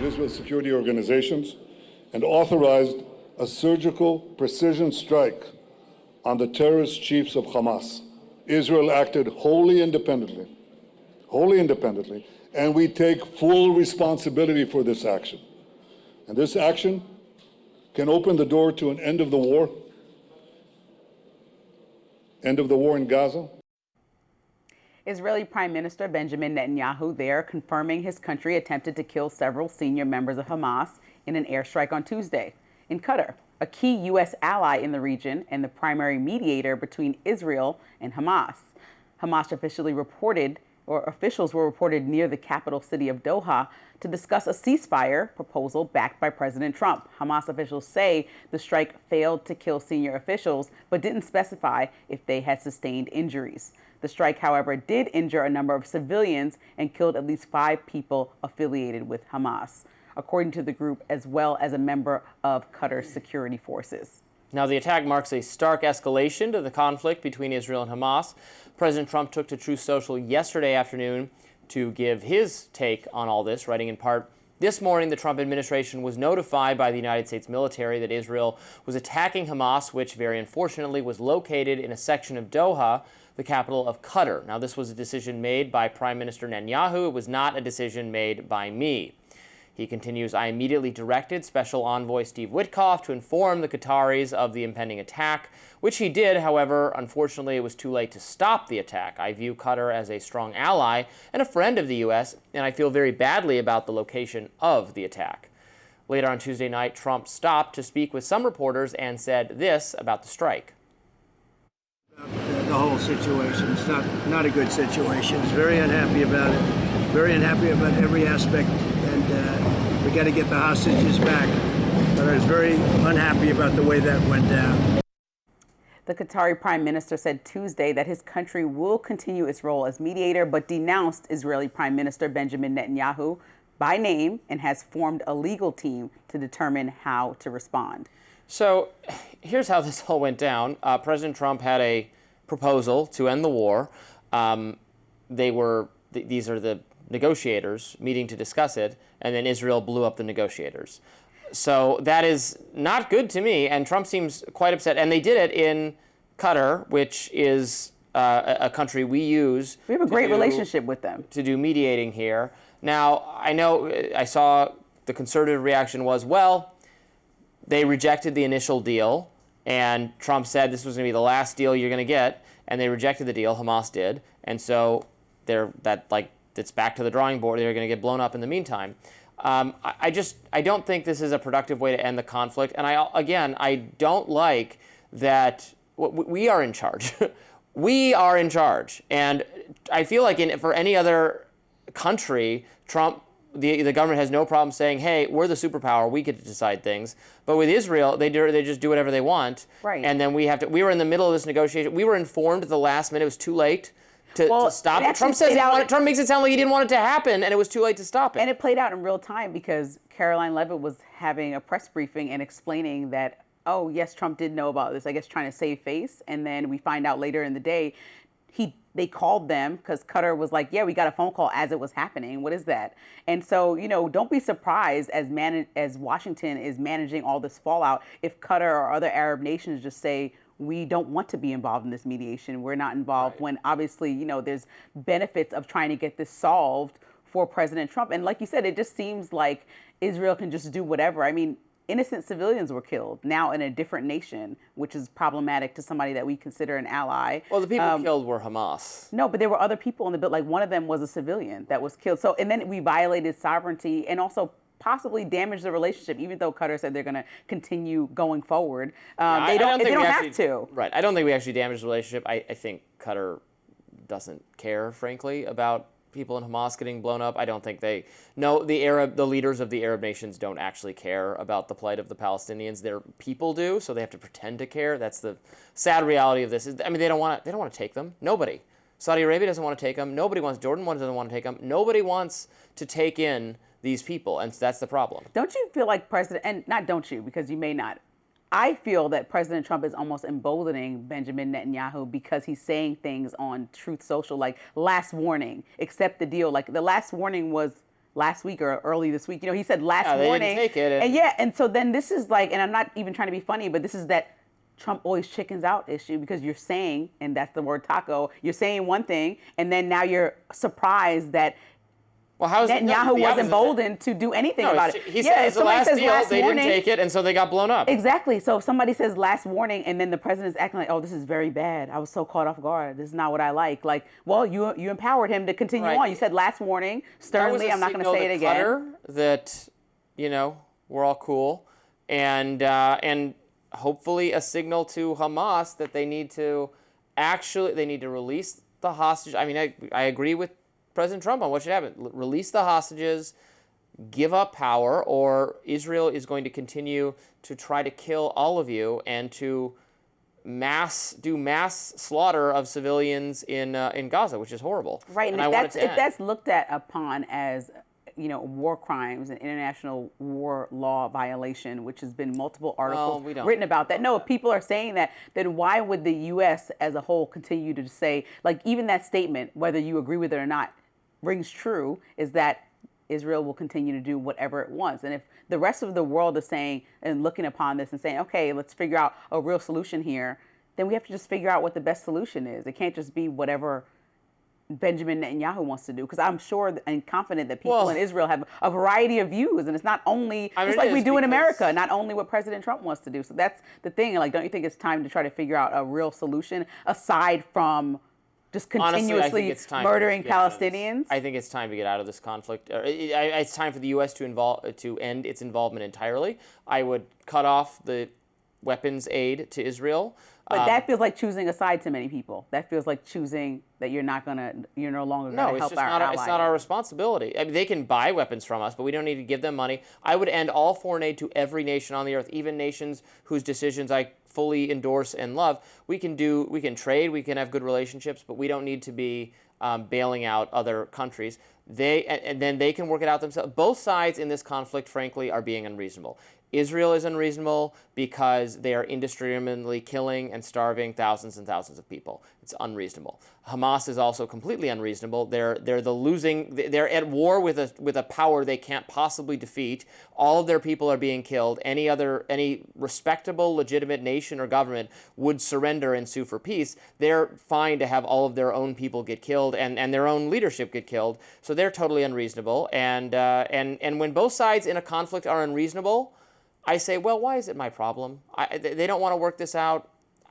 of Israel's security organizations and authorized a surgical precision strike on the terrorist chiefs of Hamas. Israel acted wholly independently, and we take full responsibility for this action. And this action can open the door to an end of the war in Gaza. Israeli Prime Minister Benjamin Netanyahu there confirming his country attempted to kill several senior members of Hamas in an airstrike on Tuesday in Qatar, a key U.S. ally in the region and the primary mediator between Israel and Hamas. Hamas officials were reported near the capital city of Doha to discuss a ceasefire proposal backed by President Trump. Hamas officials say the strike failed to kill senior officials, but didn't specify if they had sustained injuries. The strike, however, did injure a number of civilians and killed at least 5 people affiliated with Hamas, according to the group, as well as a member of Qatar's security forces. Now, the attack marks a stark escalation to the conflict between Israel and Hamas. President Trump took to Truth Social yesterday afternoon to give his take on all this, writing in part, "This morning, the Trump administration was notified by the United States military that Israel was attacking Hamas, which very unfortunately was located in a section of Doha, the capital of Qatar. Now, this was a decision made by Prime Minister Netanyahu. It was not a decision made by me." He continues, "I immediately directed Special Envoy Steve Witkoff to inform the Qataris of the impending attack, which he did. However, unfortunately, it was too late to stop the attack. I view Qatar as a strong ally and a friend of the U.S., and I feel very badly about the location of the attack." Later on Tuesday night, Trump stopped to speak with some reporters and said this about the strike. The whole situation. It's not a good situation. He's very unhappy about it. Very unhappy about every aspect. And we got to get the hostages back. But I was very unhappy about the way that went down. The Qatari Prime Minister said Tuesday that his country will continue its role as mediator, but denounced Israeli Prime Minister Benjamin Netanyahu by name and has formed a legal team to determine how to respond. So here's how this all went down. President Trump had a proposal to end the war. These are the negotiators meeting to discuss it, and then Israel blew up the negotiators. So that is not good to me, and Trump seems quite upset. And they did it in Qatar, which is a country we use. We have a great relationship with them. To do mediating here. Now, I know I saw the conservative reaction was, well, they rejected the initial deal, and Trump said this was going to be the last deal you're going to get, and they rejected the deal, Hamas did, and so it's back to the drawing board. They're going to get blown up in the meantime. I don't think this is a productive way to end the conflict, and I don't like that we are in charge. We are in charge, and I feel like for any other country, Trump, the government has no problem saying, hey, we're the superpower, we get to decide things. But with Israel, they just do whatever they want. Right. And then we were in the middle of this negotiation. We were informed at the last minute it was too late to stop it. Trump makes it sound like he didn't want it to happen, and it was too late to stop it. And it played out in real time because Caroline Leavitt was having a press briefing and explaining that, oh, yes, Trump did know about this, I guess trying to save face. And then we find out later in the day, they called them because Qatar was like, yeah, we got a phone call as it was happening. What is that? And so, don't be surprised as Washington is managing all this fallout if Qatar or other Arab nations just say, we don't want to be involved in this mediation. We're not involved. Right. When obviously, there's benefits of trying to get this solved for President Trump. And like you said, it just seems like Israel can just do whatever. I mean, innocent civilians were killed now in a different nation, which is problematic to somebody that we consider an ally. Well, the people killed were Hamas. No, but there were other people in the bill. Like one of them was a civilian that was killed. So, and then we violated sovereignty and also possibly damaged the relationship, even though Qatar said they're going to continue going forward. They don't have to. Right. I don't think we actually damaged the relationship. I think Qatar doesn't care, frankly, about people in Hamas getting blown up. I don't think the leaders of the Arab nations don't actually care about the plight of the Palestinians. Their people do, so they have to pretend to care. That's the sad reality of this. They don't want to take them. Nobody. Saudi Arabia doesn't want to take them. Nobody wants. Jordan doesn't want to take them. Nobody wants to take in these people, and that's the problem. Don't you feel like because you may not. I feel that President Trump is almost emboldening Benjamin Netanyahu because he's saying things on Truth Social like last warning, accept the deal. Like the last warning was last week or early this week. He said last Yeah, they morning. didn't take it, And so then this is like, and I'm not even trying to be funny, but this is that Trump always chickens out issue, because you're saying, and that's the word taco, you're saying one thing, and then now you're surprised that Well, how is it? No, Netanyahu the was opposite. emboldened to do anything No, about it. he said it's the somebody last says deal. They morning, didn't take it, and so they got blown up. Exactly. So if somebody says last warning, and then the president's acting like, oh, this is very bad. I was so caught off guard. This is not what I like. Like, well, you empowered him to continue Right. on. You said last warning, sternly. I'm not going to say it again. Qatar that, we're all cool, and hopefully a signal to Hamas that they need to release the hostage. I mean, I agree with President Trump on what should happen. Release the hostages, give up power, or Israel is going to continue to try to kill all of you and to do mass slaughter of civilians in Gaza, which is horrible. Right, and if that's looked at upon as war crimes and international war law violation, which has been multiple articles written about that. No, if people are saying that, then why would the U.S. as a whole continue to say, like, even that statement, whether you agree with it or not, rings true, is that Israel will continue to do whatever it wants. And if the rest of the world is saying and looking upon this and saying, okay, let's figure out a real solution here, then we have to just figure out what the best solution is. It can't just be whatever Benjamin Netanyahu wants to do, because I'm sure and confident that people in Israel have a variety of views, and it's not only just like we do in America, not only what President Trump wants to do. So that's the thing. Like, don't you think it's time to try to figure out a real solution aside from just continuously murdering Palestinians? I think it's time to get out of this conflict. It's time for the U.S. to end its involvement entirely. I would cut off the weapons aid to Israel. But that feels like choosing a side to many people. That feels like choosing that you're no longer going to help our allies. It's not our responsibility. I mean, they can buy weapons from us, but we don't need to give them money. I would end all foreign aid to every nation on the earth, even nations whose decisions I fully endorse and love. We can trade, we can have good relationships, but we don't need to be bailing out other countries. And then they can work it out themselves. Both sides in this conflict, frankly, are being unreasonable. Israel is unreasonable because they are indiscriminately killing and starving thousands and thousands of people. It's unreasonable. Hamas is also completely unreasonable. They're at war with a power they can't possibly defeat. All of their people are being killed. Any respectable, legitimate nation or government would surrender and sue for peace. They're fine to have all of their own people get killed and their own leadership get killed. So they're totally unreasonable. And when both sides in a conflict are unreasonable, I say, well, why is it my problem? They don't want to work this out.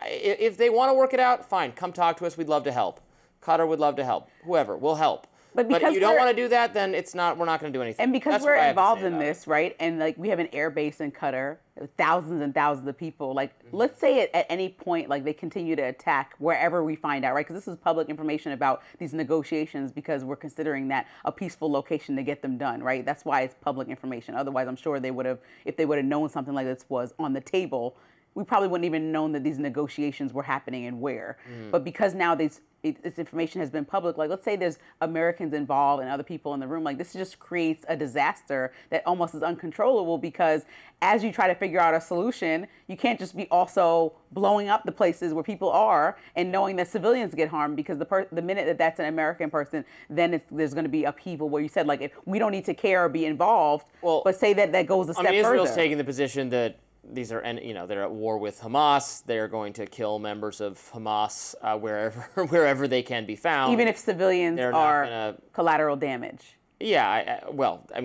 If they want to work it out, fine, come talk to us. We'd love to help. Qatar would love to help. Whoever, we'll help. But if you don't want to do that, then we're not going to do anything. And because we're involved in this, right? And like we have an air base in Qatar, thousands and thousands of people. Like, let's say at any point, like they continue to attack wherever we find out, right? Because this is public information about these negotiations, because we're considering that a peaceful location to get them done, right? That's why it's public information. Otherwise, I'm sure they would have, if they would have known something like this was on the table, we probably wouldn't even known that these negotiations were happening and where. But because now this information has been public, like let's say there's Americans involved and other people in the room, like this just creates a disaster that almost is uncontrollable, because as you try to figure out a solution, you can't just be also blowing up the places where people are and knowing that civilians get harmed, because the minute that's an American person, then there's going to be upheaval where you said, like, if we don't need to care or be involved, but say that goes a step further. Israel's taking the position that these are, they're at war with Hamas. They're going to kill members of Hamas wherever they can be found, even if civilians are collateral damage. Yeah,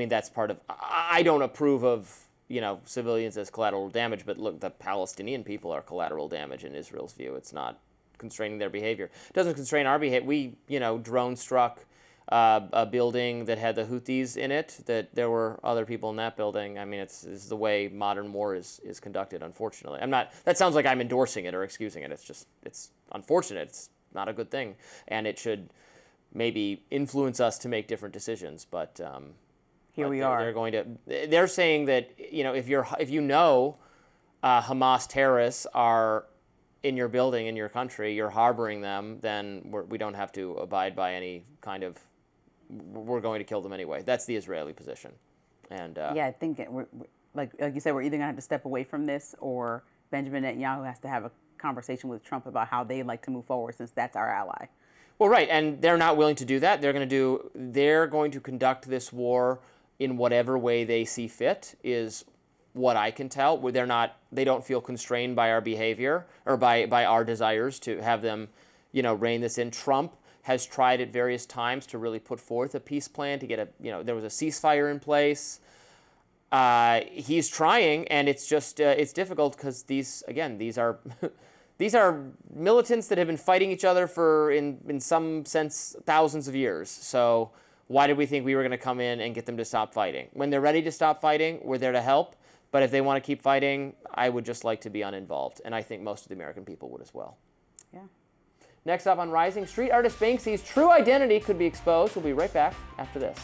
that's part of. I don't approve of civilians as collateral damage, but look, the Palestinian people are collateral damage in Israel's view. It's not constraining their behavior. It doesn't constrain our behavior. We drone struck a building that had the Houthis in it, that there were other people in that building. I mean, it's the way modern war is conducted, unfortunately. That sounds like I'm endorsing it or excusing it. It's unfortunate. It's not a good thing. And it should maybe influence us to make different decisions. But here we are. They're saying that, if Hamas terrorists are in your building, in your country, you're harboring them, then we don't have to abide by any kind of, we're going to kill them anyway. That's the Israeli position. And I think like you said, we're either going to have to step away from this, or Benjamin Netanyahu has to have a conversation with Trump about how they like to move forward, since that's our ally. Well, right, and they're not willing to do that. They're going to conduct this war in whatever way they see fit, is what I can tell. Where they don't feel constrained by our behavior or by our desires to have them, rein this in. Trump has tried at various times to really put forth a peace plan to get there was a ceasefire in place. He's trying, and it's just it's difficult because these are these are militants that have been fighting each other for, in some sense, thousands of years. So why did we think we were going to come in and get them to stop fighting? When they're ready to stop fighting, we're there to help. But if they want to keep fighting, I would just like to be uninvolved. And I think most of the American people would as well. Yeah. Next up on Rising, street artist Banksy's true identity could be exposed. We'll be right back after this.